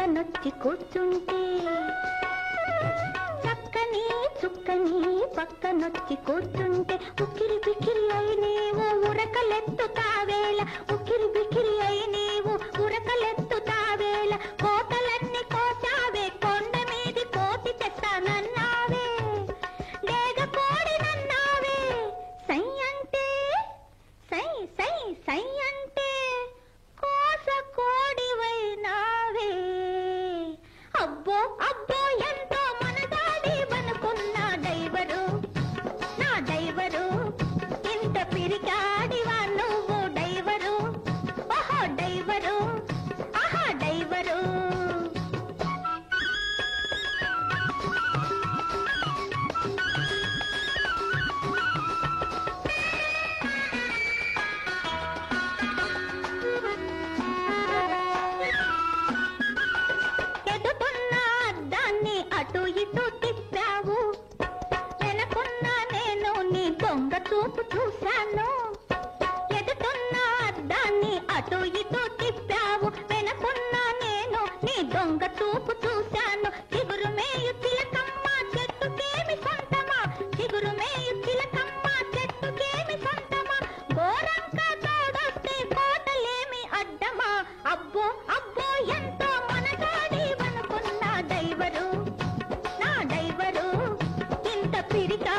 పక్కనొచ్చి కూర్చుంటే చక్కని చుక్కని పక్కనొచ్చి కూర్చుంటే ఉక్కిరి బిక్కిరి అయి నీవు ఉరకలెత్తుతావేళ ఉక్కిరి బిక్కిరి అయి నీవు ఉరకలెత్తుతావేళ కోతలన్నీ కోసావే కొండ మీది కోతి తెస్తానన్నావే లేగ కోడినన్నావే సై అంటే సై సై సై అంటే కోస కోడివైనావే అబ్బో అబ్బో ఎంతో మనగాడి వనుకున్నా డైవరు నా డైవరు ఇంత పిరికాడివా నువ్వు డైవరు ఓహో డైవరు ఆహా డైవరు ఎదుగున్న అద్దాన్ని అటు ఇటు తిప్పావు వెనకున్న నేను నీ దొంగ చూపు చూశాను ఎదుగున్న అద్దాన్ని అటు ఇటు తిప్పావు వెనకున్న నేను నీ దొంగ చూపు చూశాను చిగురు మేయు చిలకమ్మ చెట్టుకేమి సొంతమా చిగురు మేయు చిలకమ్మ చెట్టుకేమి సొంతమా గోరంక తోడొస్తే కోటలేమి అడ్డమా అబ్బో అబ్బో ఎంతో మనగాడి వనుకున్న డైవరు నా డైవరు ఇంత పిరికా